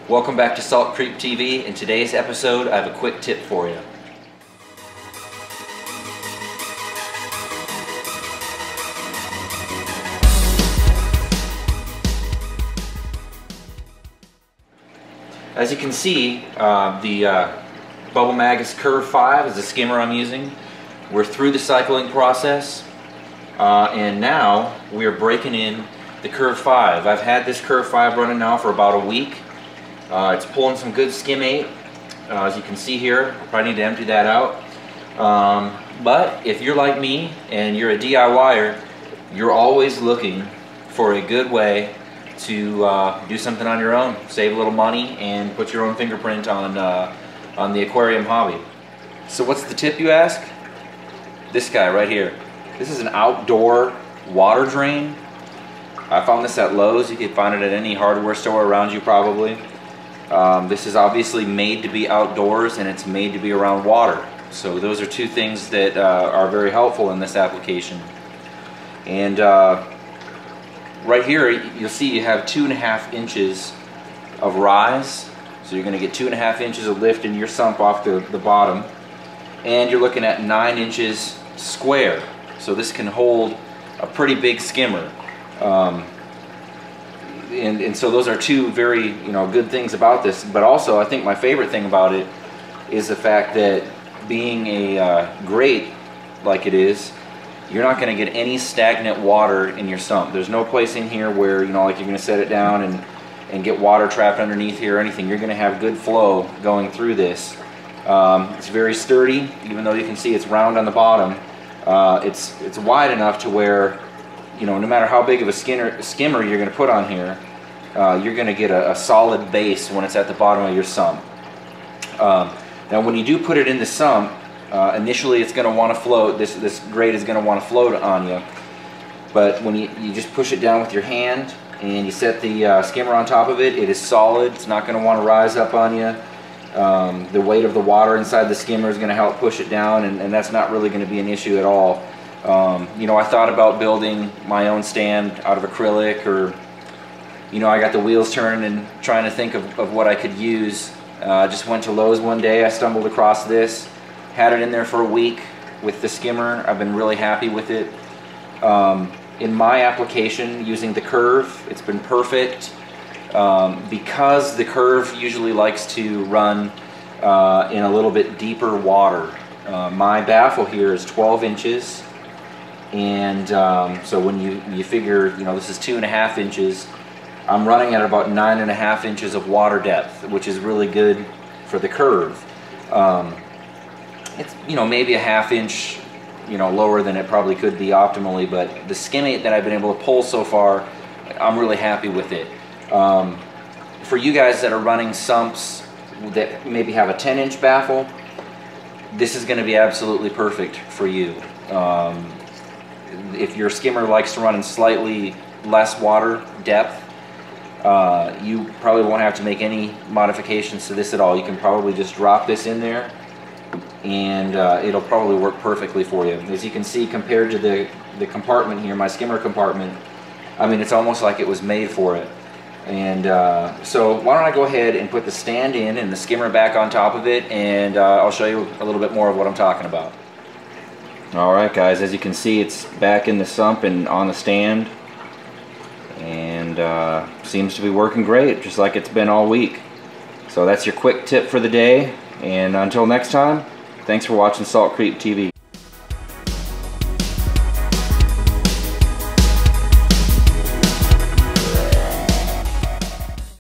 Welcome back to Salt Creek TV. In today's episode, I have a quick tip for you. As you can see, the Bubble Magus Curve 5 is the skimmer I'm using. We're through the cycling process, and now we are breaking in the Curve 5. I've had this Curve 5 running now for about a week. It's pulling some good skimmate, as you can see here. I probably need to empty that out. But if you're like me and you're a DIYer, you're always looking for a good way to do something on your own, save a little money, and put your own fingerprint on the aquarium hobby. So what's the tip, you ask? This guy right here. This is an outdoor water drain. I found this at Lowe's. You can find it at any hardware store around you probably. This is obviously made to be outdoors, and it's made to be around water. So those are two things that are very helpful in this application. And right here you'll see you have 2.5 inches of rise. So you're going to get 2.5 inches of lift in your sump off the bottom. And you're looking at 9 inches square. So this can hold a pretty big skimmer. And so those are two very good things about this. But also, I think my favorite thing about it is the fact that being a grate like it is, you're not going to get any stagnant water in your sump. There's no place in here where like you're going to set it down and get water trapped underneath here or anything. You're going to have good flow going through this. It's very sturdy, even though you can see it's round on the bottom. It's wide enough to where no matter how big of a skimmer you're going to put on here, you're going to get a solid base when it's at the bottom of your sump. Now when you do put it in the sump, initially it's going to want to float. This grate is going to want to float on you. But when you just push it down with your hand and you set the skimmer on top of it, it is solid. It's not going to want to rise up on you. The weight of the water inside the skimmer is going to help push it down, and that's not really going to be an issue at all. I thought about building my own stand out of acrylic, or I got the wheels turning and trying to think of what I could use. Just went to Lowe's one day. I stumbled across this, had it in there for a week with the skimmer. I've been really happy with it. In my application using the Curve, it's been perfect. Because the Curve usually likes to run in a little bit deeper water. My baffle here is 12 inches. And so when you figure, this is 2.5 inches, I'm running at about 9.5 inches of water depth, which is really good for the Curve. It's maybe a 1/2 inch lower than it probably could be optimally, but the skimmate that I've been able to pull so far, I'm really happy with it. For you guys that are running sumps that maybe have a 10-inch baffle, this is going to be absolutely perfect for you. If your skimmer likes to run in slightly less water depth, you probably won't have to make any modifications to this at all. You can probably just drop this in there, and it'll probably work perfectly for you. As you can see, compared to the compartment here, my skimmer compartment, I mean, it's almost like it was made for it. And so why don't I go ahead and put the stand in and the skimmer back on top of it, and I'll show you a little bit more of what I'm talking about. Alright guys, as you can see, it's back in the sump and on the stand, and seems to be working great, just like it's been all week. So that's your quick tip for the day, and until next time, thanks for watching Salt Creek TV.